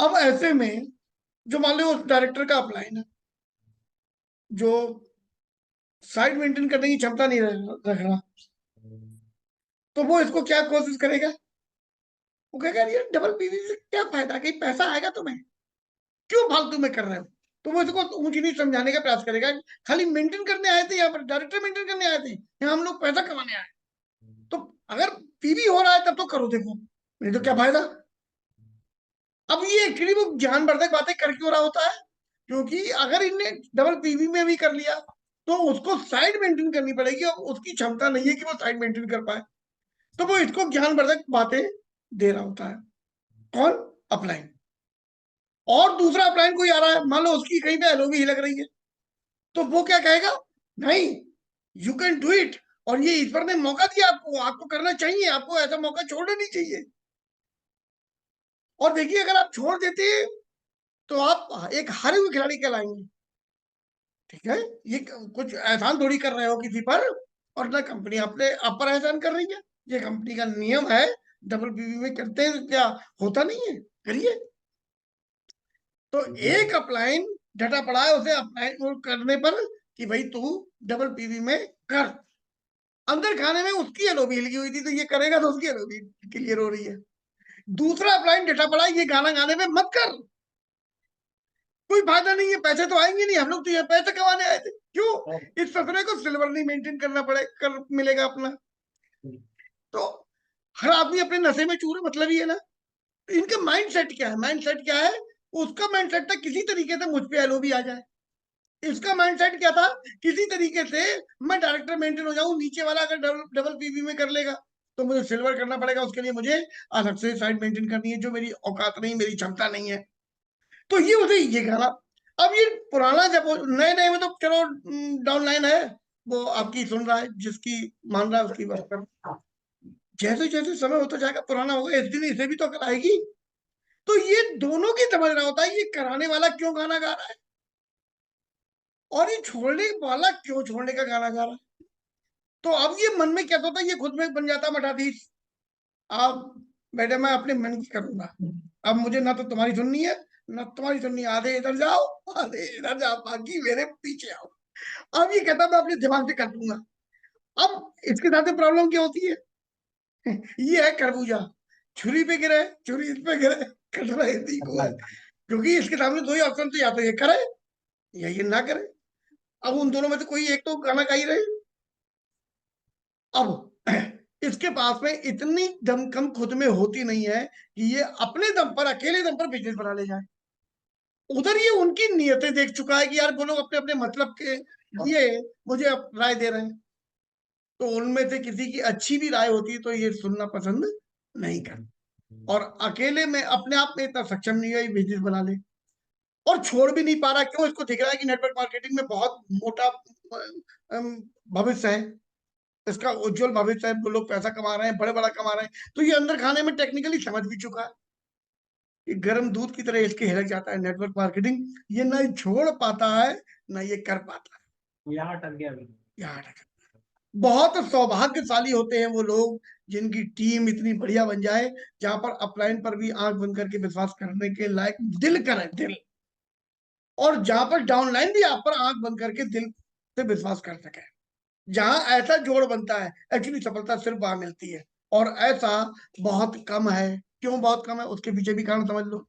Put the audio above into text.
अब ऐसे में जो मान लो उस डायरेक्टर का अपलाइन है, जो साइट मेंटेन करने की क्षमता नहीं रख रहा, तो वो इसको क्या कोशिश करेगा? वो कहेगा यार डबल पीवी से क्या फायदा, कहीं पैसा आएगा तुम्हें, क्यों फालतू में कर रहे हो? तो वो इसको ऊंच नीच समझाने का प्रयास करेगा, खाली मेंटेन करने आए थे, यहाँ पर डायरेक्टर मेंटेन करने आए थे, यहाँ हम लोग पैसा कमाने आए। तो अगर पीवी हो रहा है तब तो करो, देखो नहीं तो क्या फायदा। अब ये एक्चुअली वो ज्ञानवर्धक बातें कर क्यों रहा होता है? क्योंकि अगर इनने डबल पीवी में भी कर लिया तो उसको साइड मेंटेन करनी पड़ेगी, और उसकी क्षमता नहीं है कि वो साइड मेंटेन कर पाए, तो वो इसको ज्ञानवर्धक बातें दे रहा होता है। कौन? अपलाइन। और दूसरा अपलाइन कोई आ रहा है, मान लो उसकी कहीं पे एलओवी ही लग रही है, तो वो क्या कहेगा? नहीं, यू कैन डू इट, और ये ईश्वर ने मौका दिया आपको, आपको करना चाहिए, आपको ऐसा मौका छोड़ना नहीं चाहिए। और देखिए अगर आप छोड़ देते तो आप एक हारे हुए खिलाड़ी कहलाएंगे। ठीक है, ये कुछ एहसान थोड़ी कर रहे हो किसी पर, और ना कंपनी अपने आप पर एहसान कर रही है। ये कंपनी का नियम है, डबल पीवी में करते हैं क्या होता नहीं है, करिए। तो एक अपलाइन डटा पड़ा है, उसे अप्लाई करने पर कि भाई तू डबल पीवी में कर, अंदर खाने में उसकी एलओबी लगी हुई थी, तो ये करेगा तो उसकी एलओबी क्लियर हो रही है। दूसरा अपलाइन डटा पड़ा है, ये गाना गाने में मत कर, कोई फायदा नहीं है, पैसे तो आएंगे नहीं, हम लोग तो ये पैसे कमाने आए थे, क्यों इस ससुरे को सिल्वर नहीं मेंटेन करना पड़े कर मिलेगा अपना। तो हर आदमी अपने नशे में चूर, मतलब ही है ना। इनका माइंड सेट क्या है? माइंड सेट क्या है? उसका माइंड सेट था किसी तरीके से मुझ पे एलओबी आ जाए, इसका माइंड सेट क्या था? किसी तरीके से मैं डायरेक्टर मेंटेन हो जाऊं, नीचे वाला अगर डबल पीवी में कर लेगा तो मुझे सिल्वर करना पड़ेगा, उसके लिए मुझे अलग से साइड मेंटेन करनी है, जो मेरी औकात नहीं, मेरी क्षमता नहीं है। तो ये उसे ये गाना। अब ये पुराना, जब नए नए में तो चलो डाउन लाइन है, वो आपकी सुन रहा है, जिसकी मान रहा है उसकी बात कर। जैसे जैसे समय होता जाएगा पुराना होगा, इस दिन इसे भी तो अकल आएगी। तो ये दोनों की समझ रहा होता है, ये कराने वाला क्यों गाना गा रहा है, और ये छोड़ने वाला क्यों छोड़ने का गाना गा रहा है। तो अब ये मन में क्या होता है, ये खुद में बन जाता मठाधीश। अब बेटे मैं अपने मन की करूंगा, अब मुझे ना तो तुम्हारी सुननी है, ना तुम्हारी सुननी है, आधे इधर जाओ, आधे इधर जाओ, बाकी मेरे पीछे आओ। अब ये कहता मैं अपने दिमाग से कर दूंगा। अब इसके साथ प्रॉब्लम क्या होती है? ये है खरबूजा, छुरी पे गिरे, छुरी इस पे गिरे, कट रहे थी को है। क्योंकि इसके सामने दो ही ऑप्शन थे, या तो ये करे या ये ना करे। अब उन दोनों में से कोई एक तो गाना गा ही रहे। अब इसके पास में इतनी दमखम खुद में होती नहीं है कि ये अपने दम पर, अकेले दम पर बिजनेस बना ले जाए। उधर ये उनकी नियतें देख चुका है कि यार वो लोग अपने अपने मतलब के लिए मुझे राय दे रहे हैं, तो उनमें से किसी की अच्छी भी राय होती है तो ये सुनना पसंद नहीं करता, और अकेले में अपने आप में इतना सक्षम नहीं है ये बिजनेस बना ले, और छोड़ भी नहीं पा रहा। क्यों? इसको दिख रहा है कि नेटवर्क मार्केटिंग में बहुत मोटा भविष्य है, इसका उज्जवल भविष्य है, वो लोग पैसा कमा रहे हैं, बड़े बड़ा कमा रहे हैं, तो ये अंदर खाने में टेक्निकली समझ भी चुका है कि गर्म दूध की तरह इसके हिलक जाता है नेटवर्क मार्केटिंग, ये ना छोड़ पाता है ना ये कर पाता है, यहाँ अटक गया अभी, यहाँ अटक। बहुत सौभाग्यशाली होते हैं वो लोग जिनकी टीम इतनी बढ़िया बन जाए, जहां पर अपलाइन पर भी आंख बंद करके विश्वास करने के लायक दिल करे, दिल, और जहां पर डाउनलाइन भी आप पर आंख बंद करके दिल से विश्वास कर सके। जहां ऐसा जोड़ बनता है, एक्चुअली सफलता सिर्फ वहां मिलती है, और ऐसा बहुत कम है। क्यों बहुत कम है? उसके पीछे भी कारण समझ लो।